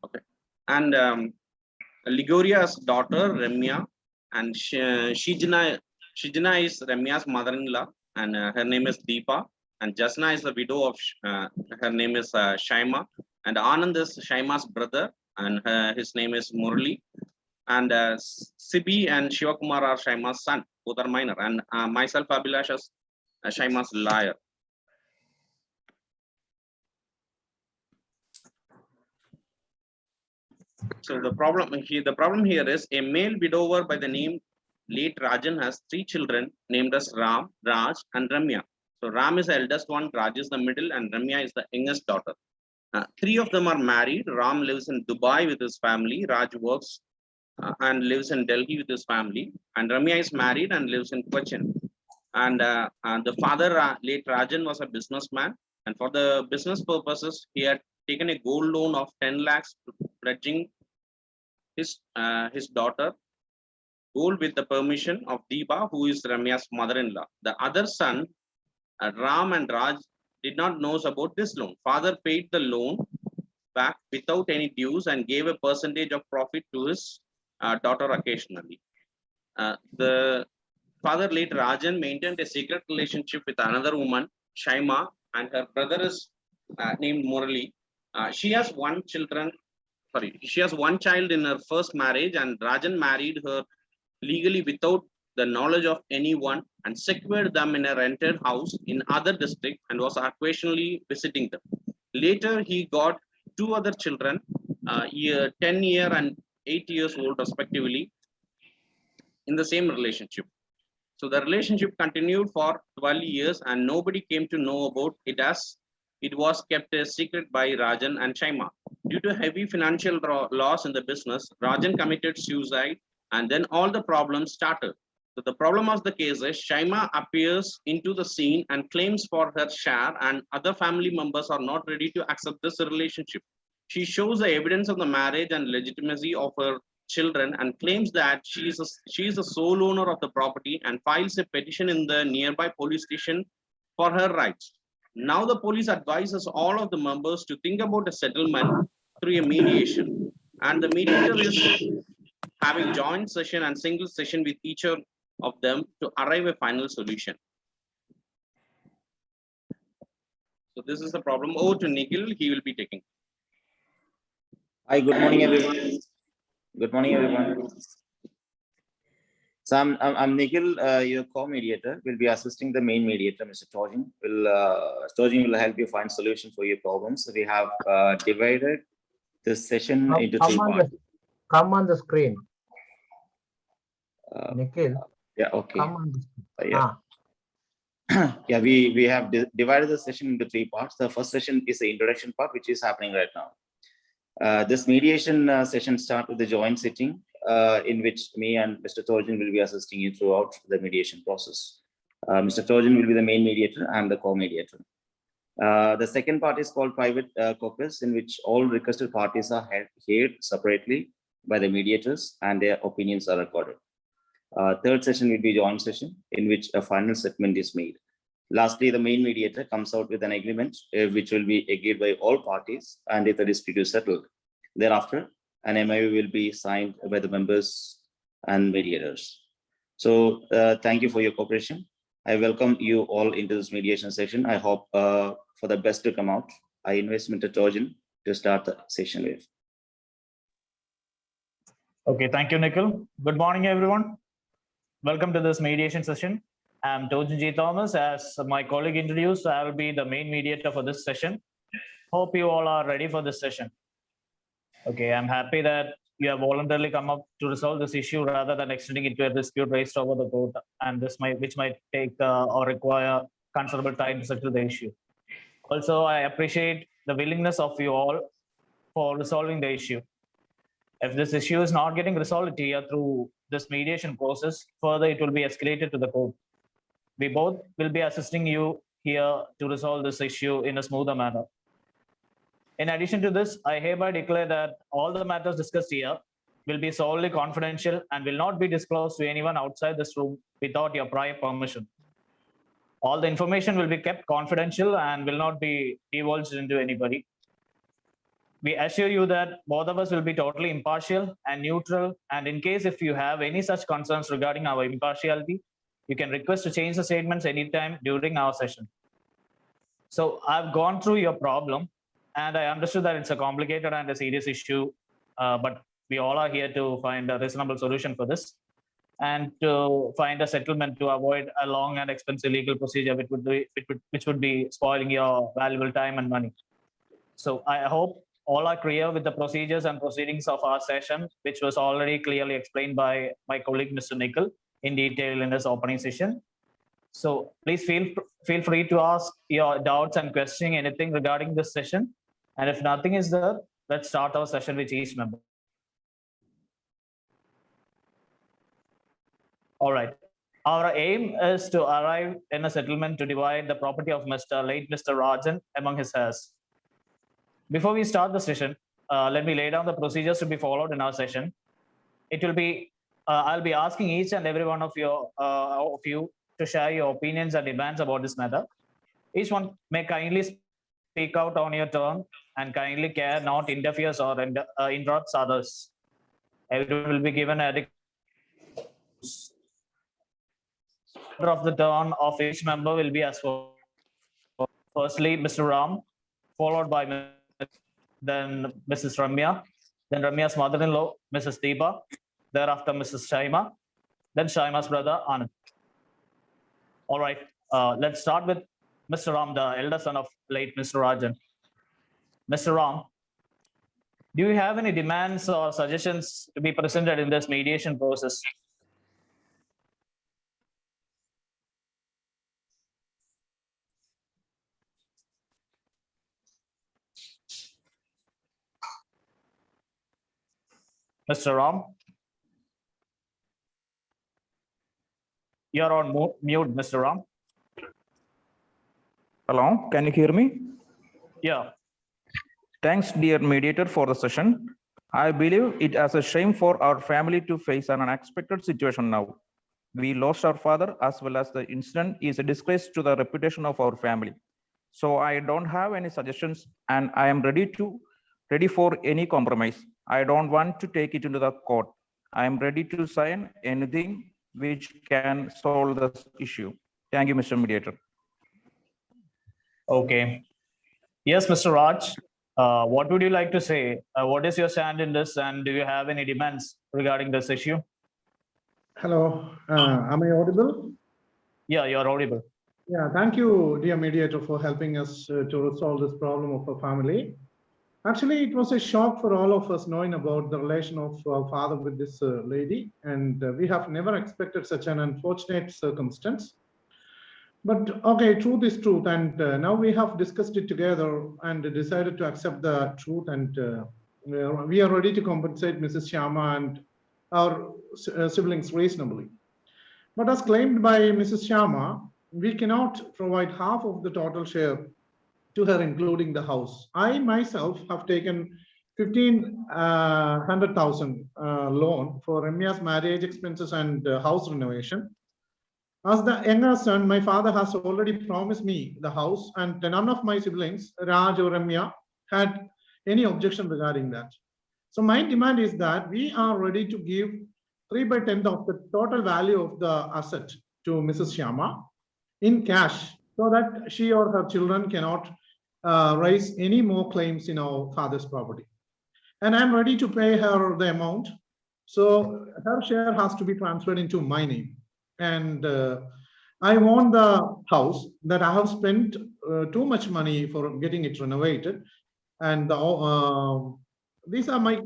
Okay. And Ligoria's daughter, Ramya, and Shijana is Ramya's mother-in-law, and her name is Deepa. And Jasna is the widow of, her name is Shaima. And Anand is Shaima's brother, and his name is Murali. And Sibi and Shivakumar are Shaima's son, both are minor. And myself, Abhilash, as Shaima's lawyer. So the problem here is a male widower by the name late Rajan has 3 children named as Ram, Raj, and Ramya. So Ram is the eldest one, Raj is the middle, and Ramya is the youngest daughter. 3 of them are married. Ram lives in Dubai with his family. Raj works and lives in Delhi with his family. And Ramya is married and lives in Cochin. And the father, late Rajan, was a businessman. And for the business purposes, he had taken a gold loan of 10 lakhs, pledging his daughter gold with the permission of Deepa, who is Ramya's mother-in-law. The other son, Ram and Raj, did not know about this loan. Father paid the loan back without any dues and gave a percentage of profit to his daughter occasionally. The father, late Rajan, maintained a secret relationship with another woman, Shaima, and her brother is named Murali. She has one child in her first marriage, and Rajan married her legally without the knowledge of anyone and secured them in a rented house in other district and was occasionally visiting them. Later, he got 2 other children, 10 year and 8 years old respectively, in the same relationship. So the relationship continued for 12 years and nobody came to know about it, as it was kept a secret by Rajan and Shaima. Due to heavy financial loss in the business, Rajan committed suicide, and then all the problems started. So the problem of the case is Shaima appears into the scene and claims for her share, and other family members are not ready to accept this relationship. She shows the evidence of the marriage and legitimacy of her children and claims that she is the sole owner of the property and files a petition in the nearby police station for her rights. Now the police advises all of the members to think about a settlement through a mediation, and the mediator is having joint session and single session with each of them to arrive a final solution. So this is the problem. Over to Nikhil, he will be taking. Hi, good morning, everyone. Good morning, everyone. So I'm Nikhil, your co-mediator. Will be assisting the main mediator, Mr. Tojin. Tojin will help you find solution for your problems. So we have divided this session into 3 parts. Come on the screen. Nikhil. Yeah, okay. Come on the screen. Yeah. Yeah, we have divided the session into 3 parts. The first session is the introduction part, which is happening right now. This mediation session starts with the joint sitting, in which me and Mr. Tojin will be assisting you throughout the mediation process. Mr. Tojin will be the main mediator and the co-mediator. The second part is called private caucus, in which all requested parties are heard separately by the mediators and their opinions are recorded. Third session will be joint session, in which a final settlement is made. Lastly, the main mediator comes out with an agreement which will be agreed by all parties, and if the dispute is settled. Thereafter, an MOU will be signed by the members and mediators. So thank you for your cooperation. I welcome you all into this mediation session. I hope for the best to come out. I invite Mr. Tojin to start the session with. Okay, thank you, Nikhil. Good morning, everyone. Welcome to this mediation session. I'm Tojin G. Thomas. As my colleague introduced, I will be the main mediator for this session. Hope you all are ready for this session. Okay, I'm happy that you have voluntarily come up to resolve this issue rather than extending it to a dispute raised over the court, and which might take or require considerable time to settle the issue. Also, I appreciate the willingness of you all for resolving the issue. If this issue is not getting resolved here through this mediation process, further it will be escalated to the court. We both will be assisting you here to resolve this issue in a smoother manner. In addition to this, I hereby declare that all the matters discussed here will be solely confidential and will not be disclosed to anyone outside this room without your prior permission. All the information will be kept confidential and will not be divulged into anybody. We assure you that both of us will be totally impartial and neutral. And in case if you have any such concerns regarding our impartiality, you can request to change the statements anytime during our session. So I've gone through your problem and I understood that it's a complicated and a serious issue, but we all are here to find a reasonable solution for this and to find a settlement to avoid a long and expensive legal procedure which would be spoiling your valuable time and money. So I hope all are clear with the procedures and proceedings of our session, which was already clearly explained by my colleague, Mr. Nikhil, in detail in his opening session. So please feel free to ask your doubts and questioning anything regarding this session. And if nothing is there, let's start our session with each member. All right. Our aim is to arrive in a settlement to divide the property of late Mr. Rajan among his heirs. Before we start the session, let me lay down the procedures to be followed in our session. It will be, I'll be asking each and every one of you to share your opinions and demands about this matter. Each one may kindly speak out on your turn and kindly care not interferes or interrupts others. Everyone will be given a of the turn of each member will be as follows. Firstly, Mr. Ram, followed by then Mrs. Ramya, then Ramya's mother-in-law, Mrs. Deepa, thereafter Mrs. Shaima, then Shaima's brother, Anand. All right, let's start with Mr. Ram, the elder son of late Mr. Rajan. Mr. Ram, do you have any demands or suggestions to be presented in this mediation process? Mr. Ram? You're on mute, Mr. Ram. Hello, can you hear me? Yeah. Thanks, dear mediator, for the session. I believe it as a shame for our family to face an unexpected situation now. We lost our father, as well as the incident is a disgrace to the reputation of our family. So I don't have any suggestions and I am ready for any compromise. I don't want to take it into the court. I am ready to sign anything which can solve this issue. Thank you, Mr. Mediator. Okay. Yes, Mr. Raj, what would you like to say? What is your stand in this and do you have any demands regarding this issue? Hello, am I audible? Yeah, you're audible. Yeah, thank you, dear mediator, for helping us to resolve this problem of our family. Actually, it was a shock for all of us knowing about the relation of our father with this lady, and we have never expected such an unfortunate circumstance. But okay, truth is truth, and now we have discussed it together and decided to accept the truth, and we are ready to compensate Mrs. Shyama and our siblings reasonably. But as claimed by Mrs. Shyama, we cannot provide half of the total share to her, including the house. I myself have taken 1,500,000 loan for Ramya's marriage expenses and house renovation. As the younger son, my father has already promised me the house, and none of my siblings, Raj or Ramya, had any objection regarding that. So my demand is that we are ready to give 3/10 of the total value of the asset to Mrs. Shyama in cash, so that she or her children cannot raise any more claims in our father's property. And I'm ready to pay her the amount. So her share has to be transferred into my name. And I want the house that I have spent too much money for getting it renovated. And these are my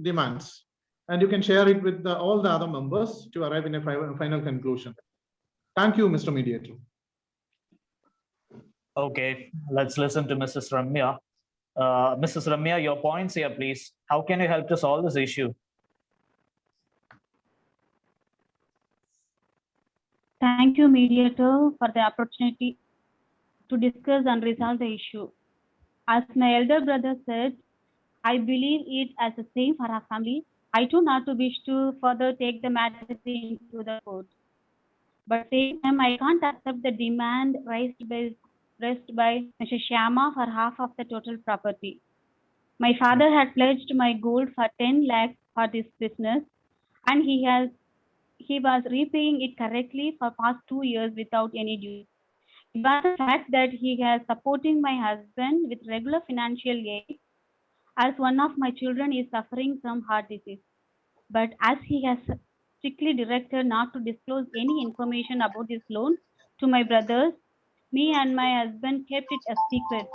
demands. And you can share it with all the other members to arrive in a final conclusion. Thank you, Mr. Mediator. Okay, let's listen to Mrs. Ramya. Mrs. Ramya, your points here, please. How can you help to solve this issue? Thank you, mediator, for the opportunity to discuss and resolve the issue. As my elder brother said, I believe it as a same for our family. I do not wish to further take the matter into the court. But same time, I can't accept the demand raised by Mr. Shyama for half of the total property. My father had pledged my gold for 10 lakhs for this business, and he was repaying it correctly for past 2 years without any due. It was the fact that he has supporting my husband with regular financial aid as one of my children is suffering from heart disease. But as he has strictly directed not to disclose any information about this loan to my brothers, me and my husband kept it a secret.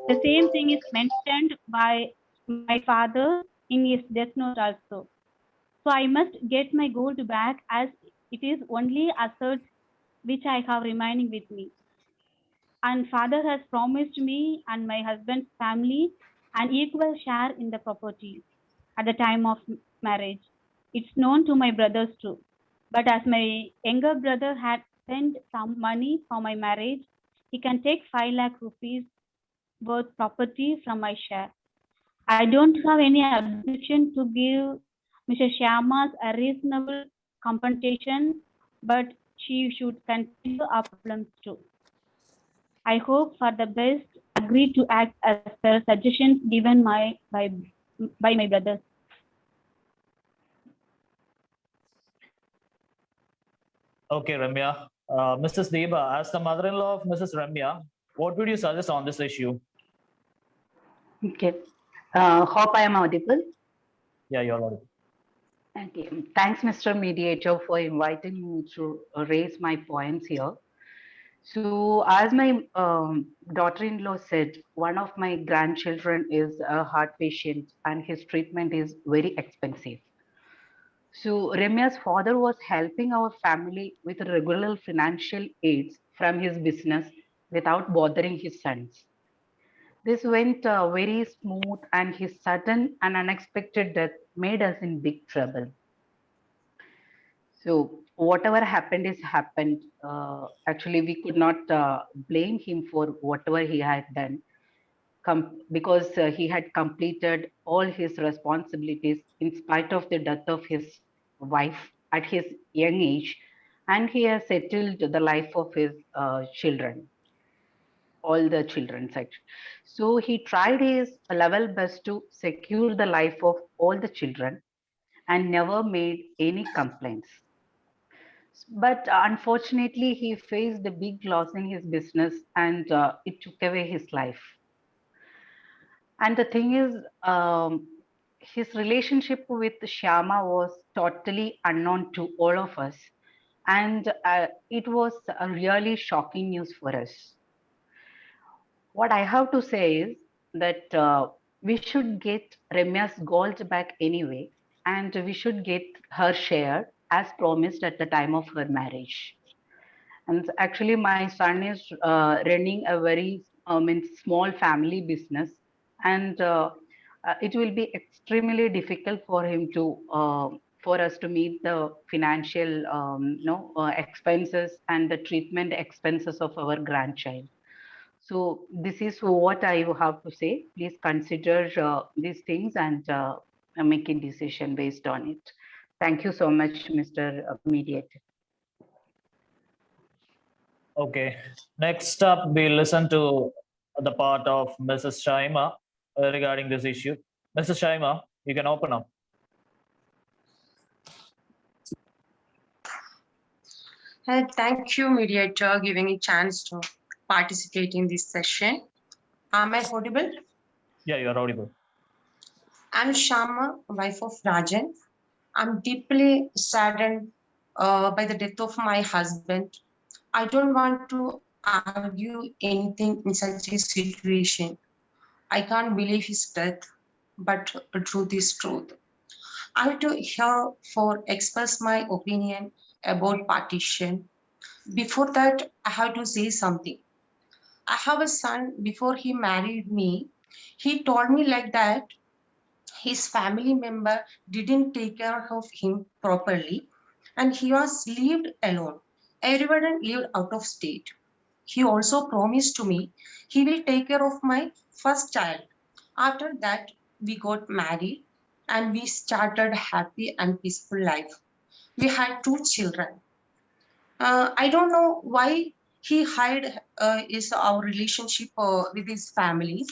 The same thing is mentioned by my father in his death note also. So I must get my gold back as it is only asset which I have remaining with me. And father has promised me and my husband's family an equal share in the property at the time of marriage. It's known to my brothers too. But as my younger brother had sent some money for my marriage, he can take 5 lakh rupees worth property from my share. I don't have any objection to give Mr. Shyama's a reasonable compensation, but she should consider our problems too. I hope for the best, agree to act as per suggestions given by my brothers. Okay, Ramya. Mrs. Deba, as the mother-in-law of Mrs. Ramya, what would you suggest on this issue? Okay. Hope I am audible. Yeah, you're audible. Okay. Thanks, Mr. Mediator, for inviting me to raise my points here. So, as my daughter-in-law said, one of my grandchildren is a heart patient and his treatment is very expensive. So, Ramya's father was helping our family with regular financial aids from his business without bothering his sons. This went very smooth, and his sudden and unexpected death made us in big trouble. So, whatever happened is happened. Actually, we could not blame him for whatever he had done because he had completed all his responsibilities in spite of the death of his wife at his young age, and he has settled the life of his children, all the children section. So he tried his level best to secure the life of all the children and never made any complaints. But unfortunately, he faced a big loss in his business and it took away his life. And the thing is, his relationship with Shyama was totally unknown to all of us. And it was a really shocking news for us. What I have to say is that we should get Ramya's gold back anyway, and we should get her share as promised at the time of her marriage. And actually, my son is running a very small family business, and it will be extremely difficult for him to for us to meet the financial expenses and the treatment expenses of our grandchild. So this is what I have to say. Please consider these things and make a decision based on it. Thank you so much, Mr. Mediator. Okay. Next up, we'll listen to the part of Mrs. Shaima regarding this issue. Mrs. Shaima, you can open up. Thank you, mediator, giving me a chance to participate in this session. Am I audible? Yeah, you're audible. I'm Shama, wife of Rajan. I'm deeply saddened by the death of my husband. I don't want to argue anything in such a situation. I can't believe his death, but truth is truth. I have to here for express my opinion about partition. Before that, I have to say something. I have a son. Before he married me, he told me like that his family member didn't take care of him properly and he was lived alone. Everyone lived out of state. He also promised to me he will take care of my first child. After that, we got married and we started happy and peaceful life. We had 2 children. I don't know why he hide is our relationship with his family,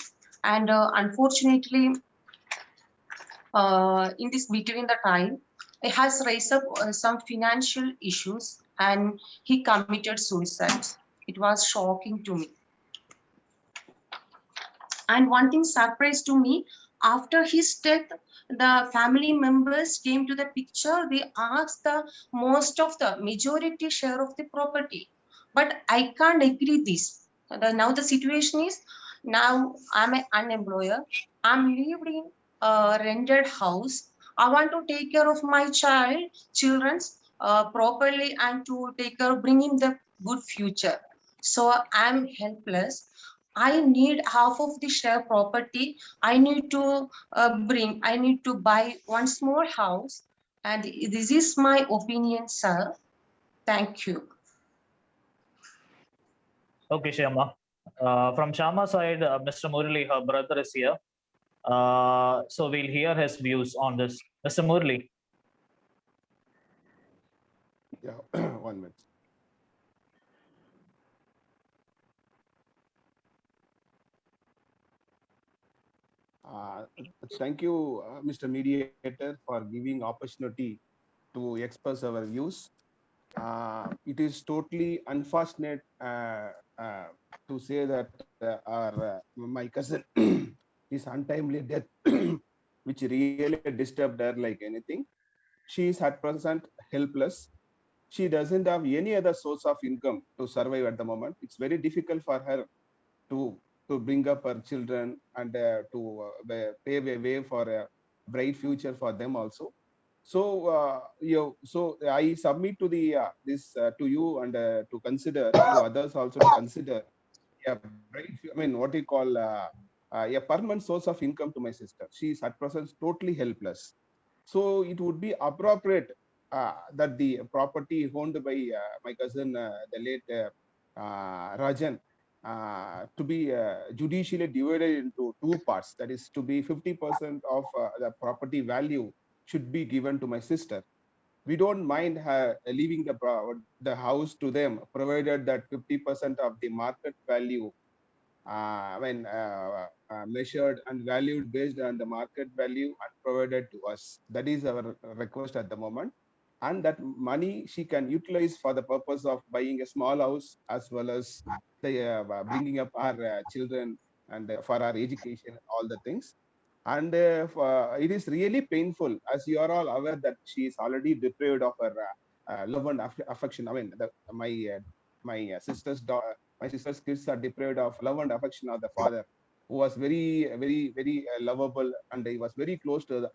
and unfortunately, in this between the time, he has raised up some financial issues, and he committed suicide. It was shocking to me. And one thing surprised to me, after his death, the family members came to the picture. They asked the most of the majority share of the property. But I can't agree this. Now the situation is, now I'm an unemployed. I'm living in a rented house. I want to take care of my children's properly and to take care of bringing the good future. So I'm helpless. I need half of the share property. I need to I need to buy one small house. And this is my opinion, sir. Thank you. Okay, Shyama. From Shyama's side, Mr. Murali, her brother, is here. So we'll hear his views on this. Mr. Murali. Yeah, 1 minute. Thank you, Mr. Mediator, for giving opportunity to express our views. It is totally unfortunate to say that my cousin is untimely death, which really disturbed her like anything. She is at present helpless. She doesn't have any other source of income to survive at the moment. It's very difficult for her to bring up her children and to pave a way for a bright future for them also. So so I submit to the this to you and to consider, to others also to consider a bright, I mean, what you call a permanent source of income to my sister. She is at present totally helpless. So it would be appropriate that the property owned by my cousin, the late Rajan, to be judicially divided into two parts. That is, to be 50% of the property value should be given to my sister. We don't mind leaving the house to them, provided that 50% of the market value, when measured and valued based on the market value and provided to us. That is our request at the moment. And that money she can utilize for the purpose of buying a small house, as well as bringing up our children and for our education, all the things. And it is really painful, as you are all aware, that she is already deprived of her love and affection. I mean, my sister's daughter, my sister's kids are deprived of love and affection of the father, who was very lovable, and he was very close to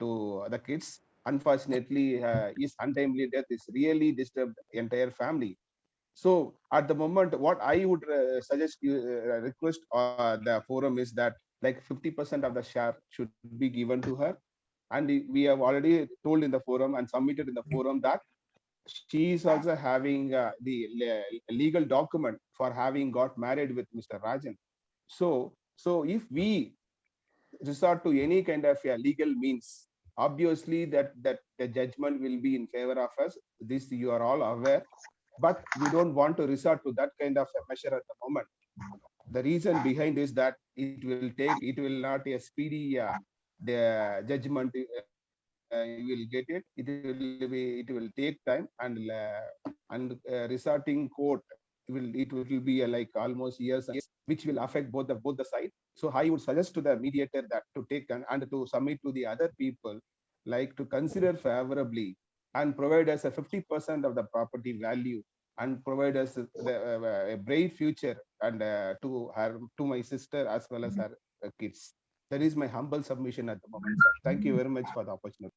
the kids. Unfortunately, his untimely death is really disturbed the entire family. So at the moment, what I would suggest you request the forum is that like 50% of the share should be given to her. And we have already told in the forum and submitted in the forum that she is also having the legal document for having got married with Mr. Rajan. So if we resort to any kind of legal means, obviously that the judgment will be in favor of us. This you are all aware, but we don't want to resort to that kind of a measure at the moment. The reason behind is that it will not a speedy the judgment. You will get it. It will take time, and resorting court it will be like almost years, which will affect both the sides. So I would suggest to the mediator that to take and to submit to the other people, like to consider favorably and provide us a 50% of the property value, and provide us a bright future and to my sister as well as her kids. That is my humble submission at the moment, sir. Thank you very much for the opportunity.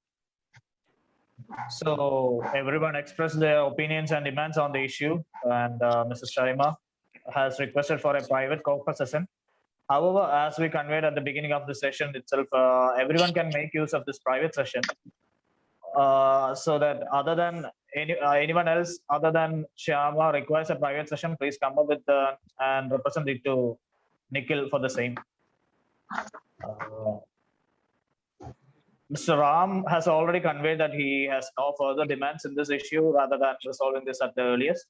So everyone expressed their opinions and demands on the issue, and Mrs. Sharima has requested for a private caucus session. However, as we conveyed at the beginning of the session itself, everyone can make use of this private session, so that other than anyone else other than Shyama requires a private session, please come up with and represent it to Nikhil for the same. Mr. Ram has already conveyed that he has no further demands in this issue rather than resolving this at the earliest.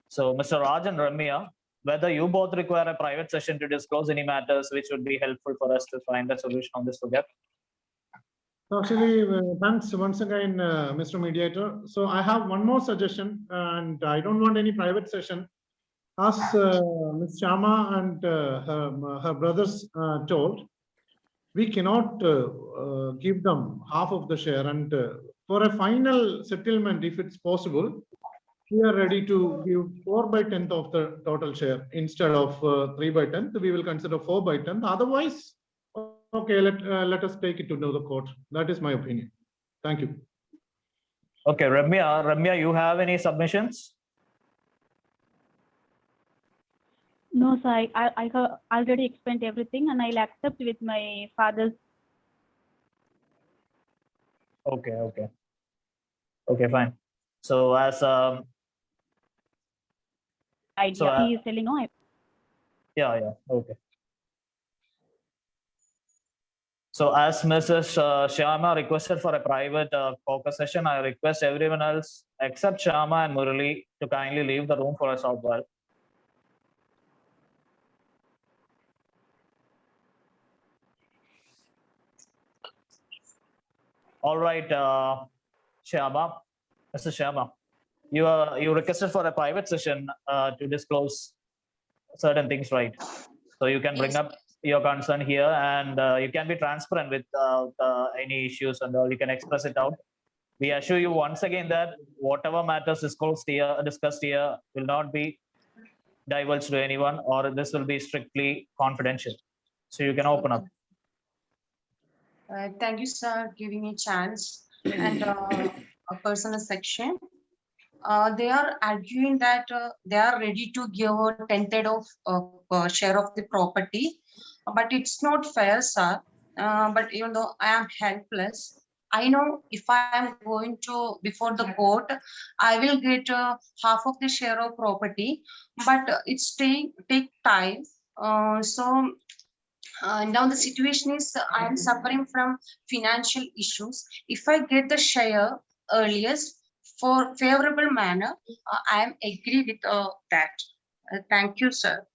So, Mr. Raj and Ramya, whether you both require a private session to disclose any matters which would be helpful for us to find a solution on this together. So actually, thanks once again, Mr. Mediator. So I have one more suggestion, and I don't want any private session. As Ms. Shama and her brothers told, we cannot give them half of the share, and for a final settlement, if it's possible, we are ready to give 4/10 of the total share instead of 3/10. We will consider 4/10. Otherwise, okay, let us take it to the court. That is my opinion. Thank you. Okay, Ramya, you have any submissions? No, sir, I have already explained everything and I'll accept with my father's. Okay, fine. So as idea. So, He is telling, no, yeah, okay. So as Mrs. Shyama requested for a private focus session, I request everyone else except Shyama and Murali to kindly leave the room for a short while. All right, Shyama, Mr. Shyama, you requested for a private session to disclose certain things, right? So you can bring Yes. up your concern here, and you can be transparent with any issues, and you can express it out. We assure you once again that whatever matters discussed here will not be divulged to anyone, or this will be strictly confidential. So you can open up. Thank you, sir, giving me a chance. And a personal section. They are arguing that they are ready to give a 10th of share of the property, but it's not fair, sir. But even though I am helpless, I know if I am going to before the court, I will get half of the share of property, but it's take time. Now the situation is I am suffering from financial issues. If I get the share earliest for favorable manner, I am agree with that. Thank you, sir.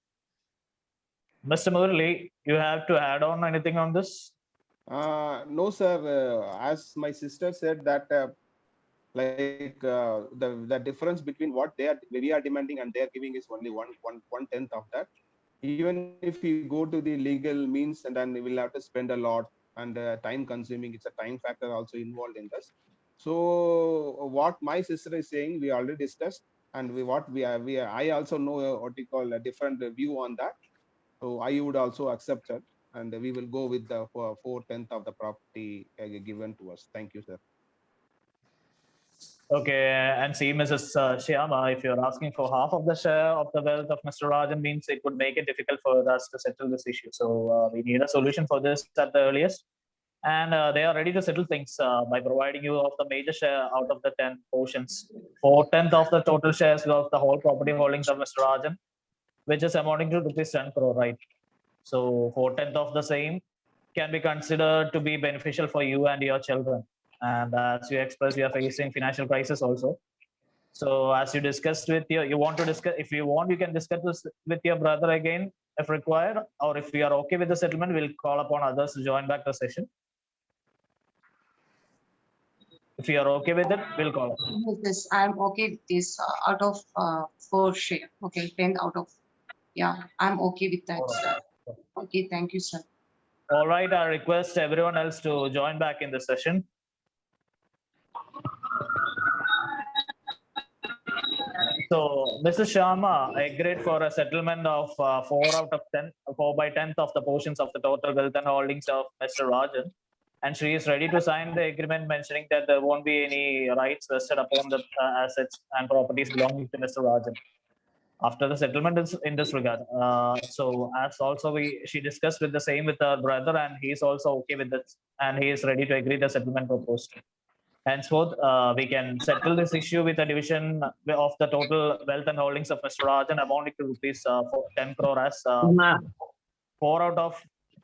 Mr. Murali, you have to add on anything on this? No, sir. As my sister said that the difference between what we are demanding and they are giving is only one tenth of that. Even if we go to the legal means, and then we will have to spend a lot and time consuming. It's a time factor also involved in this. So what my sister is saying, we already discussed, and I also know what you call a different view on that. So I would also accept her, and we will go with the 4/10 of the property given to us. Thank you, sir. Okay, and see, Mrs. Shyama, if you're asking for half of the share of the wealth of Mr. Rajan, means it would make it difficult for us to settle this issue. So we need a solution for this at the earliest. And they are ready to settle things by providing you of the major share out of the 10 portions. 4/10 of the total shares of the whole property holdings of Mr. Rajan, which is amounting to rupees 10 crore, right? So 4/10 of the same can be considered to be beneficial for you and your children. And as you expressed, you are facing financial crisis also. So as you discussed with you want to discuss, if you want, you can discuss this with your brother again if required, or if we are okay with the settlement, we'll call upon others to join back the session. If you are okay with it, we'll call. Yes, I'm okay with this out of 4 share. Okay, 10 out of, yeah, I'm okay with that, sir. Okay, thank you, sir. All right, I request everyone else to join back in the session. So, Mrs. Sharma agreed for a settlement of 4/10 of the portions of the total wealth and holdings of Mr. Rajan. And she is ready to sign the agreement mentioning that there won't be any rights vested upon the assets and properties belonging to Mr. Rajan after the settlement is in this regard. So as also she discussed with the same with her brother, and he is also okay with it, and he is ready to agree the settlement proposed. Henceforth, we can settle this issue with a division of the total wealth and holdings of Mr. Rajan amounting to rupees 10 crore as 4 out of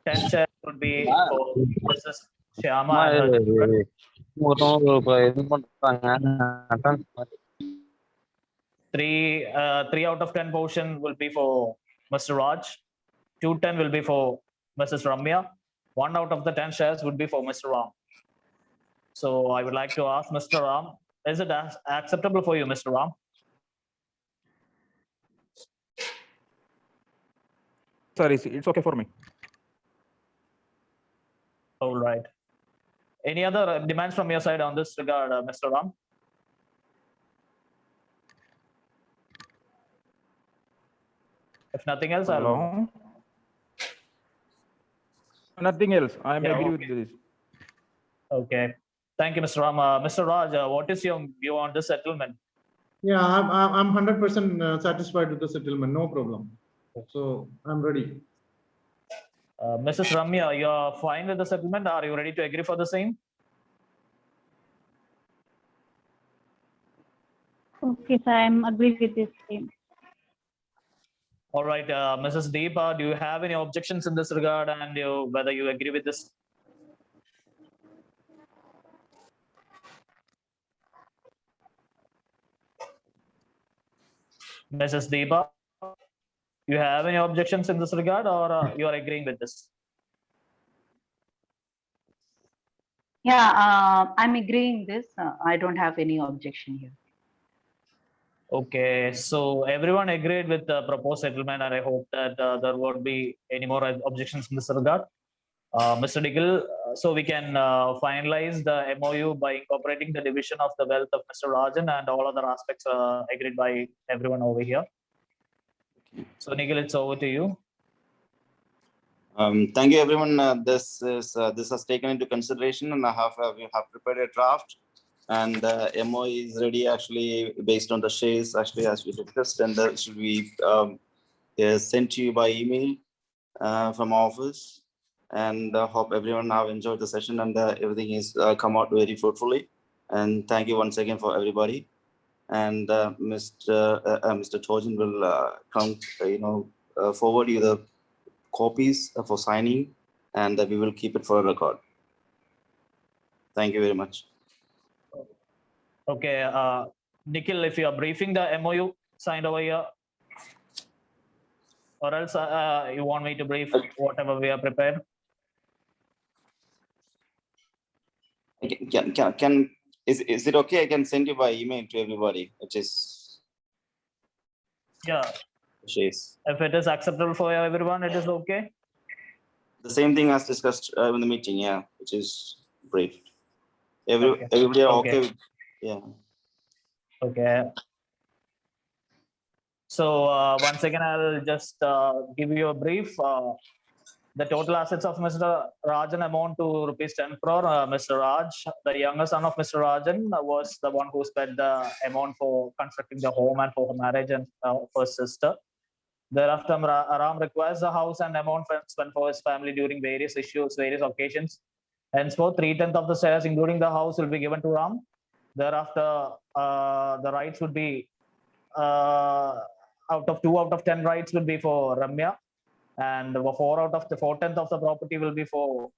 10 shares would be for Mrs. Shyama and her children. Three out of 10 portion will be for Mr. Raj. 210 will be for Mrs. Ramya. 1 out of the 10 shares would be for Mr. Ram. So I would like to ask Mr. Ram, is it acceptable for you, Mr. Ram? Sorry, it's okay for me. All right. Any other demands from your side on this regard, Mr. Ram? If nothing else, I'll. Hello? Nothing else. I am Yeah, agree okay. with this. Okay. Thank you, Mr. Ram. Mr. Raj, what is your view on this settlement? Yeah, I'm 100% satisfied with the settlement, no problem. So I'm ready. Mrs. Ramya, you're fine with the settlement? Are you ready to agree for the same? Okay, sir, I'm agree with this same. All right, Mrs. Deepa, do you have any objections in this regard, and whether you agree with this? Mrs. Deepa, you have any objections in this regard, or you are agreeing with this? Yeah, I'm agreeing this. I don't have any objection here. Okay, so everyone agreed with the proposed settlement, and I hope that there won't be any more objections in this regard. Mr. Nikhil, so we can finalize the MOU by incorporating the division of the wealth of Mr. Rajan and all other aspects agreed by everyone over here. So Nikhil, it's over to you. Thank you, everyone. This has taken into consideration, and we have prepared a draft, and MOU is ready actually based on the shares actually as we discussed, and that should be sent to you by email from office. And hope everyone have enjoyed the session, and everything is come out very fruitfully. And thank you once again for everybody. And Mr. Tojan will come, forward you the copies for signing, and we will keep it for a record. Thank you very much. Okay, Nikhil, if you are briefing the MOU signed over here, or else you want me to brief whatever we are prepared? Is it okay? I can send you by email to everybody, which is If it is acceptable for everyone, it is okay. The same thing as discussed in the meeting, yeah, which is briefed. Everybody are okay with, yeah. Okay. So once again, I'll just give you a brief. The total assets of Mr. Rajan amount to rupees 10 crore. Mr. Raj, the younger son of Mr. Rajan, was the one who spent the amount for constructing the home and for her marriage and for his sister. Thereafter, Ram requires the house and amount spent for his family during various issues, various occasions. Henceforth, 3/10 of the shares, including the house, will be given to Ram. Thereafter, the rights would be out of 2 out of 10 rights will be for Ramya, and 4 out of the 4/10 of the property will be for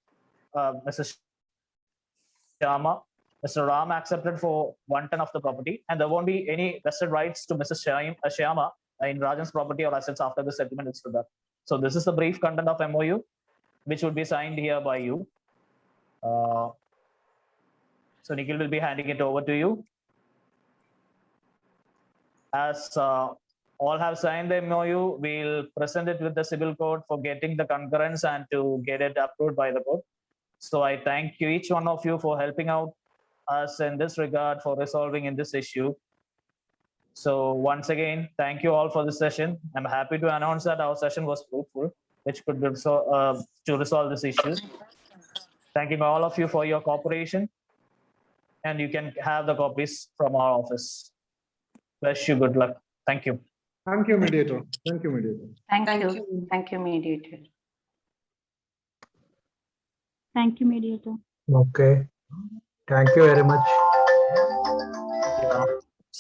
Mrs. Shyama. Mr. Ram accepted for 1/10 of the property, and there won't be any vested rights to Mrs. Shyama in Rajan's property or assets after the settlement is done. So this is the brief content of MOU, which would be signed here by you. So Nikhil will be handing it over to you. As all have signed the MOU, we'll present it with the civil court for getting the concurrence and to get it approved by the court. So I thank you, each one of you, for helping out us in this regard for resolving in this issue. So once again, thank you all for this session. I'm happy to announce that our session was fruitful, which could to resolve this issue. Thanking all of you for your cooperation, and you can have the copies from our office. Wish you good luck. Thank you. Thank you, mediator. Thank you, mediator. Thank you. Thank you, mediator. Thank you, mediator. Okay. Thank you very much. Yeah.